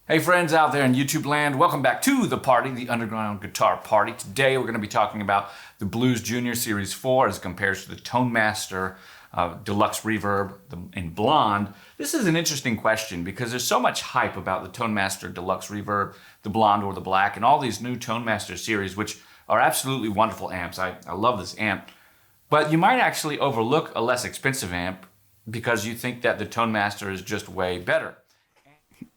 Hey friends out there in YouTube land, welcome back to the party, the Underground Guitar Party. Today we're going to be talking about the Blues Junior Series 4 as it compares to the Tone Master Deluxe Reverb in Blonde. This is an interesting question because there's so much hype about the Tone Master Deluxe Reverb, the Blonde or the Black, and all these new Tone Master series, which are absolutely wonderful amps. I love this amp. But you might actually overlook a less expensive amp because you think that the Tone Master is just way better.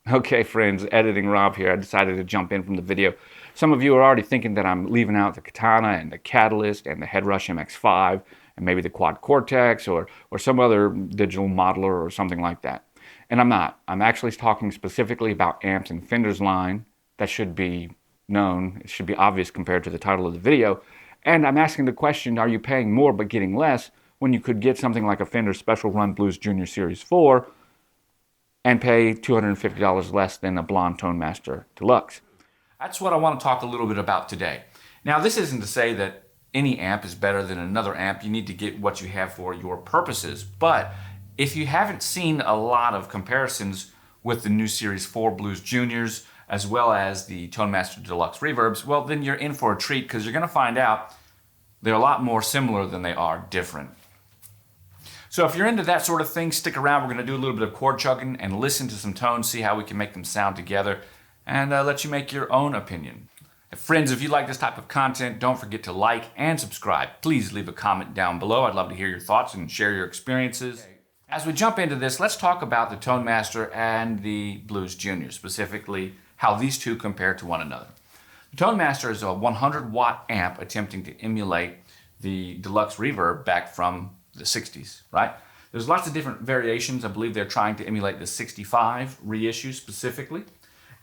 Okay, friends, editing Rob here. I decided to jump in from the video. Some of you are already thinking that I'm leaving out the Katana and the Catalyst and the Headrush MX5 and maybe the Quad Cortex or some other digital modeler or something like that. And I'm not. I'm actually talking specifically about amps in Fender's line. That should be known. It should be obvious compared to the title of the video. And I'm asking the question, are you paying more but getting less when you could get something like a Fender Special Run Blues Junior Series 4 and pay $250 less than a Blonde Tone Master Deluxe? That's what I want to talk a little bit about today. Now, this isn't to say that any amp is better than another amp. You need to get what you have for your purposes. But if you haven't seen a lot of comparisons with the new Series 4 Blues Juniors as well as the Tone Master Deluxe Reverbs, well, then you're in for a treat because you're going to find out they're a lot more similar than they are different. So if you're into that sort of thing, stick around. We're going to do a little bit of chord chugging and listen to some tones, see how we can make them sound together, and let you make your own opinion. Friends, if you like this type of content, don't forget to like and subscribe. Please leave a comment down below. I'd love to hear your thoughts and share your experiences. As we jump into this, let's talk about the Tone Master and the Blues Junior, specifically how these two compare to one another. The Tone Master is a 100-watt amp attempting to emulate the Deluxe Reverb back from the 60s, right? There's lots of different variations. I believe they're trying to emulate the 65 reissue specifically.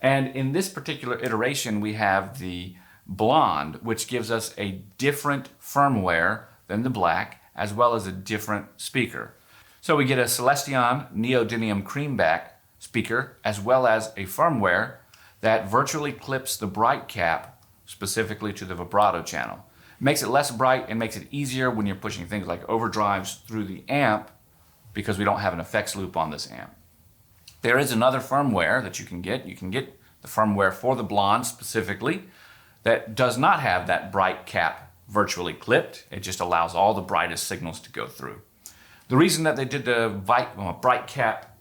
And in this particular iteration, we have the Blonde, which gives us a different firmware than the Black, as well as a different speaker. So we get a Selector neodymium creamback speaker, as well as a firmware that virtually clips the bright cap specifically to the vibrato channel. Makes it less bright and makes it easier when you're pushing things like overdrives through the amp because we don't have an effects loop on this amp. There is another firmware that you can get. You can get the firmware for the Blonde specifically that does not have that bright cap virtually clipped. It just allows all the brightest signals to go through. The reason that they did the bright cap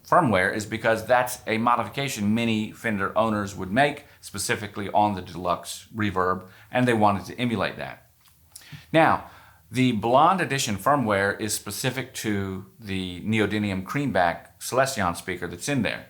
firmware is because that's a modification many Fender owners would make, specifically on the Deluxe Reverb, and they wanted to emulate that. Now, the Blonde Edition firmware is specific to the neodymium creamback Selector speaker that's in there.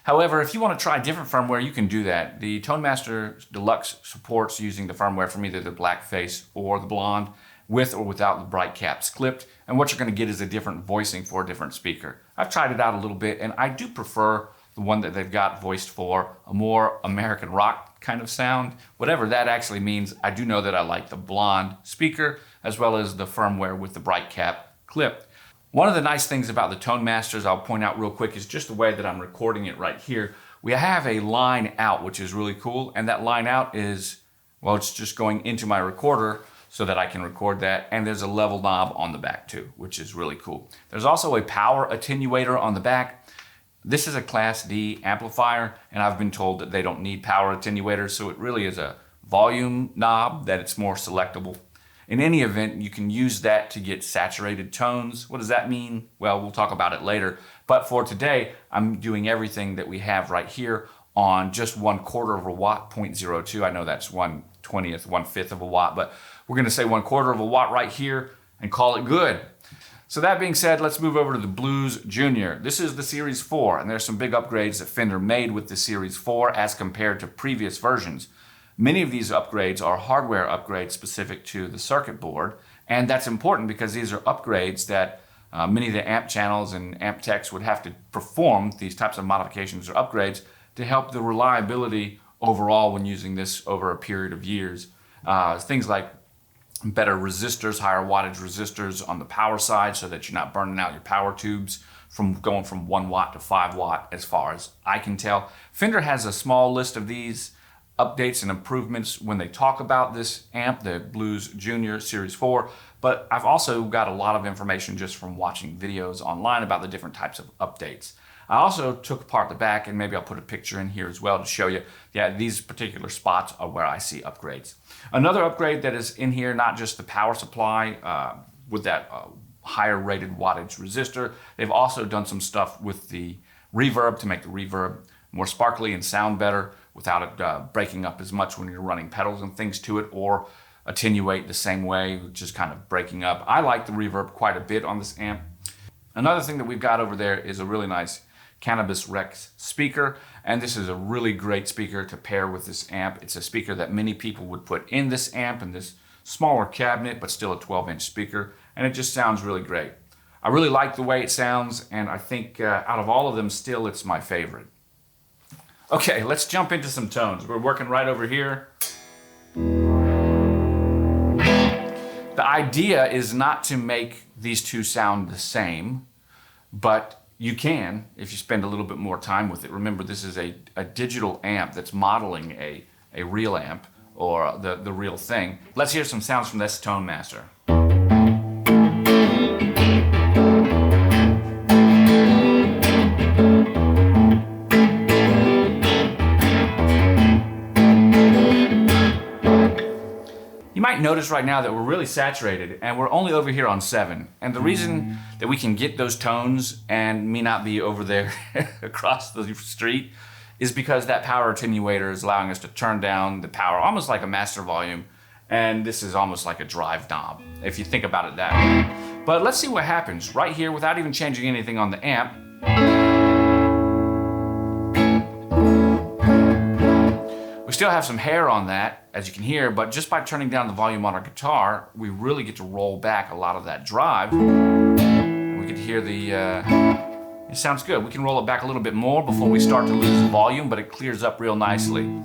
However, if you want to try different firmware, you can do that. The Tone Master Deluxe supports using the firmware from either the Black Face or the Blonde, with or without the bright caps clipped, and what you're going to get is a different voicing for a different speaker. I've tried it out a little bit, and I do prefer the one that they've got voiced for a more American rock kind of sound. Whatever that actually means, I do know that I like the Blonde speaker, as well as the firmware with the bright cap clipped. One of the nice things about the Tone Masters, I'll point out real quick, is just the way that I'm recording it right here. We have a line out, which is really cool, and that line out is, well, it's just going into my recorder so that I can record that, and there's a level knob on the back too, which is really cool. There's also a power attenuator on the back. This is a Class D amplifier, and I've been told that they don't need power attenuators, so it really is a volume knob that it's more selectable. In any event, you can use that to get saturated tones. What does that mean? Well, we'll talk about it later. But for today, I'm doing everything that we have right here on just 1/4 of a watt, 0.02. I know that's 1/20th, 1/5 of a watt, but we're going to say 1/4 of a watt right here and call it good. So that being said, let's move over to the Blues Junior. This is the Series 4, and there's some big upgrades that Fender made with the Series 4 as compared to previous versions. Many of these upgrades are hardware upgrades specific to the circuit board, and that's important because these are upgrades that many of the amp channels and amp techs would have to perform, these types of modifications or upgrades, to help the reliability overall when using this over a period of years. Things like better resistors, higher wattage resistors on the power side so that you're not burning out your power tubes from going from 1 watt to 5 watt as far as I can tell. Fender has a small list of these updates and improvements when they talk about this amp, the Blues Junior Series 4, but I've also got a lot of information just from watching videos online about the different types of updates. I also took apart the back, and maybe I'll put a picture in here as well to show you, yeah, these particular spots are where I see upgrades. Another upgrade that is in here, not just the power supply with that higher rated wattage resistor, they've also done some stuff with the reverb to make the reverb more sparkly and sound better without it breaking up as much when you're running pedals and things to it, or attenuate the same way, just kind of breaking up. I like the reverb quite a bit on this amp. Another thing that we've got over there is a really nice Cannabis Rex speaker, and this is a really great speaker to pair with this amp. It's a speaker that many people would put in this amp, in this smaller cabinet, but still a 12-inch speaker, and it just sounds really great. I really like the way it sounds, and I think out of all of them, still it's my favorite. Okay, let's jump into some tones. We're working right over here. The idea is not to make these two sound the same, but you can if you spend a little bit more time with it. Remember, this is a digital amp that's modeling a real amp, or the real thing. Let's hear some sounds from this Tone Master. You might notice right now that we're really saturated, and we're only over here on 7. And the reason that we can get those tones and me not be over there across the street is because that power attenuator is allowing us to turn down the power almost like a master volume, and this is almost like a drive knob, if you think about it that way. But let's see what happens right here without even changing anything on the amp. We still have some hair on that, as you can hear, but just by turning down the volume on our guitar, we really get to roll back a lot of that drive. We can hear it sounds good. We can roll it back a little bit more before we start to lose the volume, but it clears up real nicely.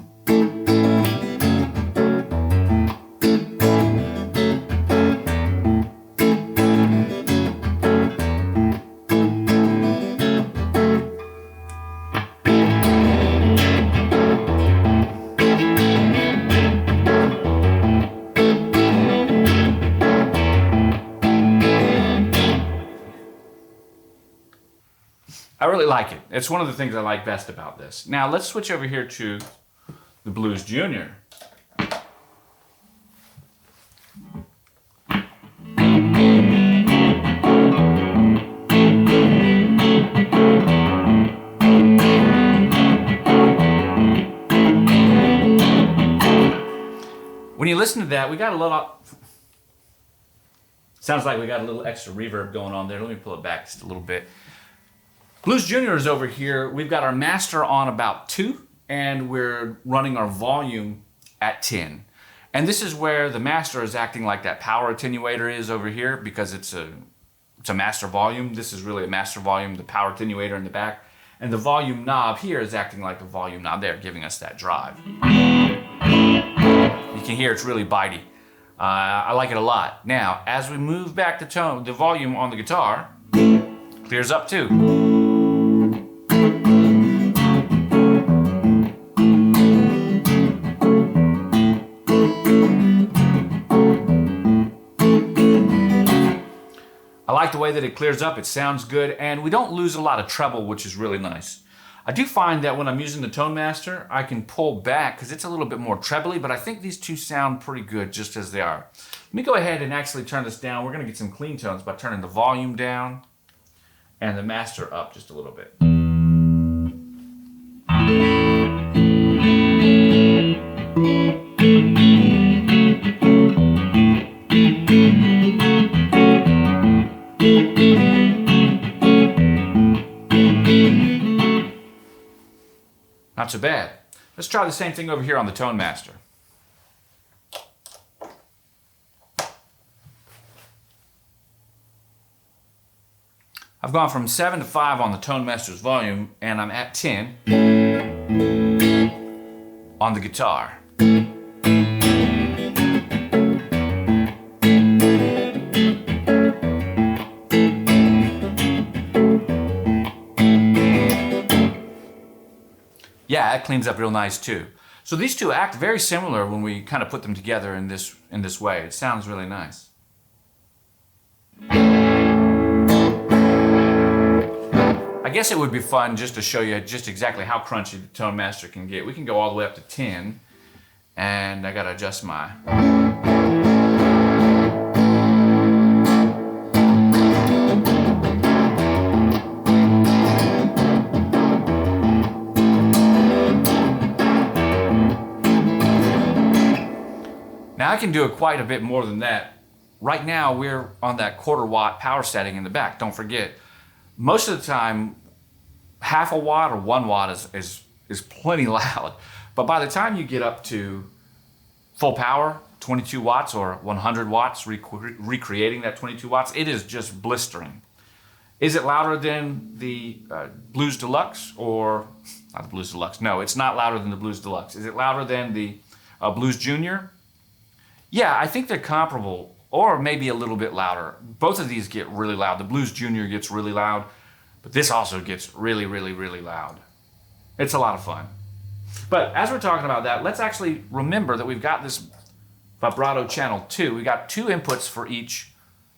I really like it. It's one of the things I like best about this. Now let's switch over here to the Blues Junior. When you listen to that, we got a little... Sounds like we got a little extra reverb going on there. Let me pull it back just a little bit. Blues Junior is over here. We've got our master on about 2, and we're running our volume at 10. And this is where the master is acting like that power attenuator is over here, because it's a master volume. This is really a master volume, the power attenuator in the back. And the volume knob here is acting like the volume knob there, giving us that drive. You can hear it's really bitey. I like it a lot. Now, as we move back the tone, the volume on the guitar clears up too. I like the way that it clears up. It sounds good, and we don't lose a lot of treble, which is really nice. I do find that when I'm using the Tone Master, I can pull back because it's a little bit more trebly, but I think these two sound pretty good just as they are. Let me go ahead and actually turn this down. We're going to get some clean tones by turning the volume down and the master up just a little bit. Not so bad. Let's try the same thing over here on the Tone Master. I've gone from 7 to 5 on the Tone Master's volume, and I'm at 10 on the guitar. Yeah, it cleans up real nice too. So these two act very similar when we kind of put them together in this way. It sounds really nice. I guess it would be fun just to show you just exactly how crunchy the Tone Master can get. We can go all the way up to 10, and I gotta adjust my... Now I can do it quite a bit more than that. Right now we're on that 1/4 watt power setting in the back, don't forget. Most of the time, 1/2 watt or 1 watt is plenty loud. But by the time you get up to full power, 22 watts or 100 watts, recreating that 22 watts, it is just blistering. Is it louder than the Blues Deluxe or, not the Blues Deluxe, no, it's not louder than the Blues Deluxe. Is it louder than the Blues Junior? Yeah, I think they're comparable, or maybe a little bit louder. Both of these get really loud. The Blues Junior gets really loud, but this also gets really, really, really loud. It's a lot of fun. But as we're talking about that, let's actually remember that we've got this vibrato channel 2. We got 2 inputs for each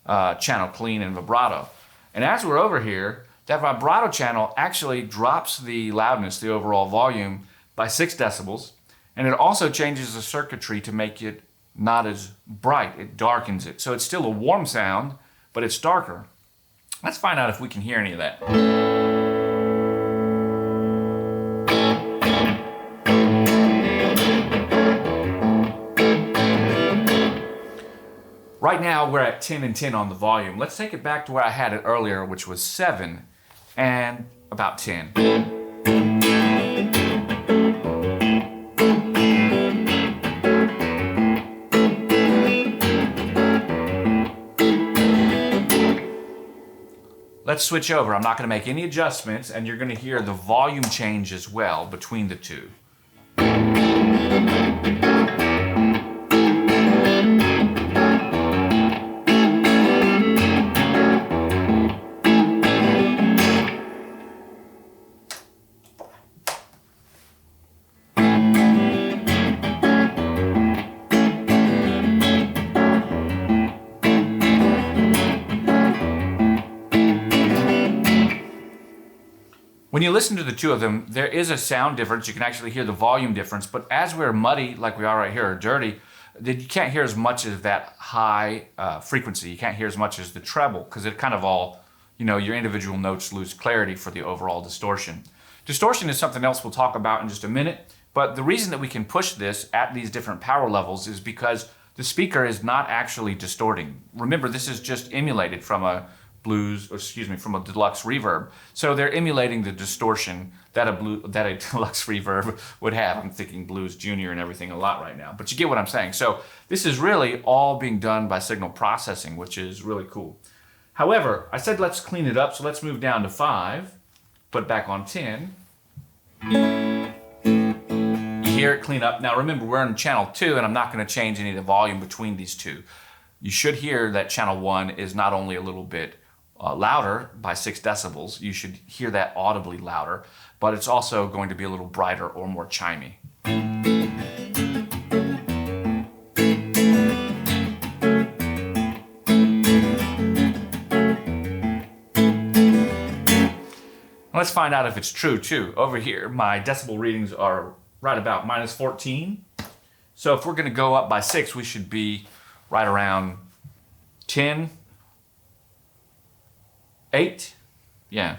channel, clean and vibrato. And as we're over here, that vibrato channel actually drops the loudness, the overall volume, by 6 decibels. And it also changes the circuitry to make it not as bright. It darkens it. So it's still a warm sound, but it's darker. Let's find out if we can hear any of that. Right now we're at 10 and 10 on the volume. Let's take it back to where I had it earlier, which was 7 and about 10. Let's switch over. I'm not going to make any adjustments, and you're going to hear the volume change as well between the two. When you listen to the two of them, there is a sound difference. You can actually hear the volume difference, but as we're muddy, like we are right here, or dirty, you can't hear as much of that high frequency. You can't hear as much as the treble, because it kind of all, your individual notes lose clarity for the overall distortion. Distortion is something else we'll talk about in just a minute, but the reason that we can push this at these different power levels is because the speaker is not actually distorting. Remember, this is just emulated from a from a Deluxe Reverb. So they're emulating the distortion that a Deluxe Reverb would have. I'm thinking Blues Junior and everything a lot right now, but you get what I'm saying. So this is really all being done by signal processing, which is really cool. However, I said let's clean it up, so let's move down to 5, put it back on 10. You hear it clean up. Now remember, we're in channel 2, and I'm not going to change any of the volume between these two. You should hear that channel 1 is not only a little bit louder by 6 decibels, you should hear that audibly louder, but it's also going to be a little brighter or more chimey. Let's find out if it's true too. Over here, my decibel readings are right about -14. So if we're going to go up by 6, we should be right around 10, 8, yeah.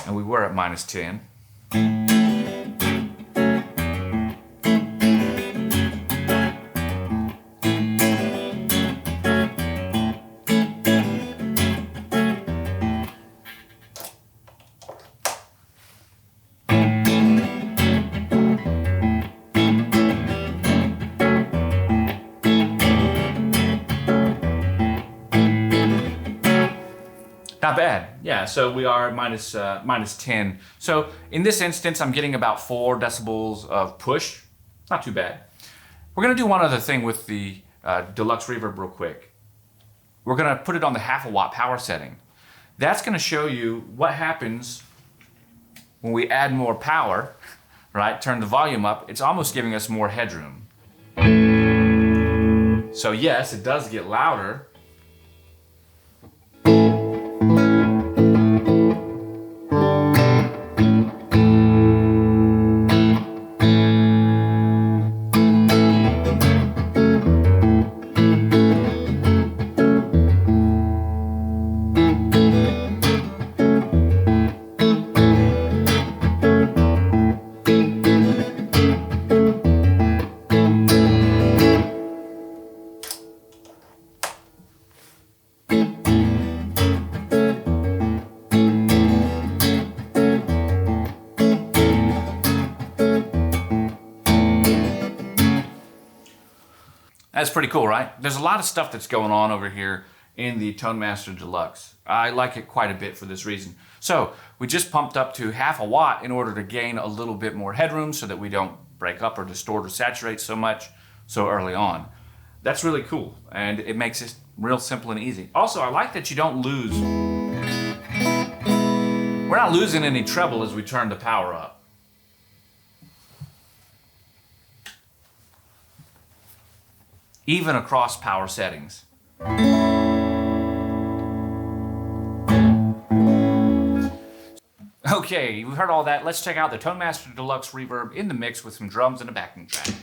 And we were at -10. Not bad. Yeah, so we are -10. So in this instance, I'm getting about 4 decibels of push. Not too bad. We're going to do one other thing with the Deluxe Reverb real quick. we're gonna put it on the 1/2 watt power setting. That's gonna show you what happens when we add more power, right? Turn the volume up, it's almost giving us more headroom. So yes, it does get louder. That's pretty cool, right? There's a lot of stuff that's going on over here in the Tone Master Deluxe. I like it quite a bit for this reason. So we just pumped up to 1/2 watt in order to gain a little bit more headroom so that we don't break up or distort or saturate so much so early on. That's really cool, and it makes it real simple and easy. Also, I like that you don't lose. We're not losing any treble as we turn the power up. Even across power settings. Okay, we've heard all that. Let's check out the Tone Master Deluxe Reverb in the mix with some drums and a backing track.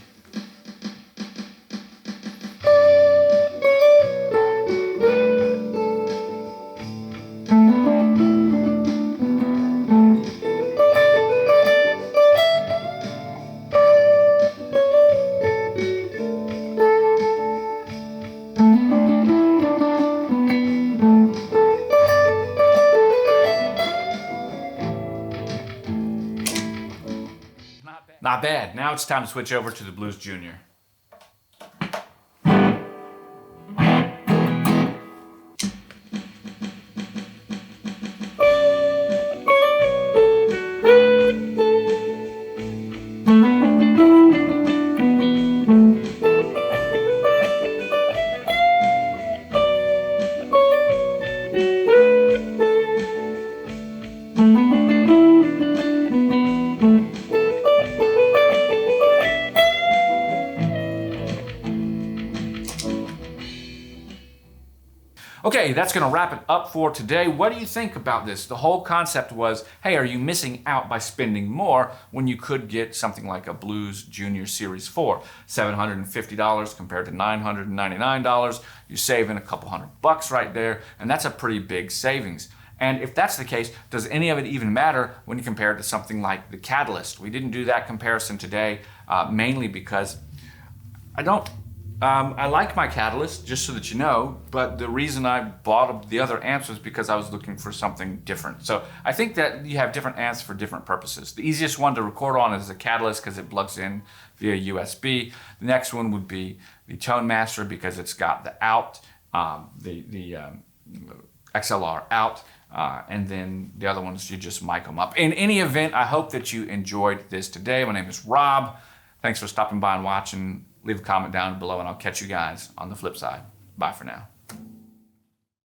Not bad. Now it's time to switch over to the Blues Junior. Okay, that's gonna wrap it up for today. What do you think about this? The whole concept was, hey, are you missing out by spending more when you could get something like a Blues Junior Series 4? $750 compared to $999. You're saving a couple $100 right there, and that's a pretty big savings. And if that's the case, does any of it even matter when you compare it to something like the Catalyst? We didn't do that comparison today, mainly because I like my Catalyst, just so that you know, but the reason I bought the other amps was because I was looking for something different. So I think that you have different amps for different purposes. The easiest one to record on is the Catalyst because it plugs in via USB. The next one would be the Tone Master because it's got the out, the XLR out, and then the other ones you just mic them up. In any event, I hope that you enjoyed this today. My name is Rob. Thanks for stopping by and watching. Leave a comment down below and I'll catch you guys on the flip side. Bye for now.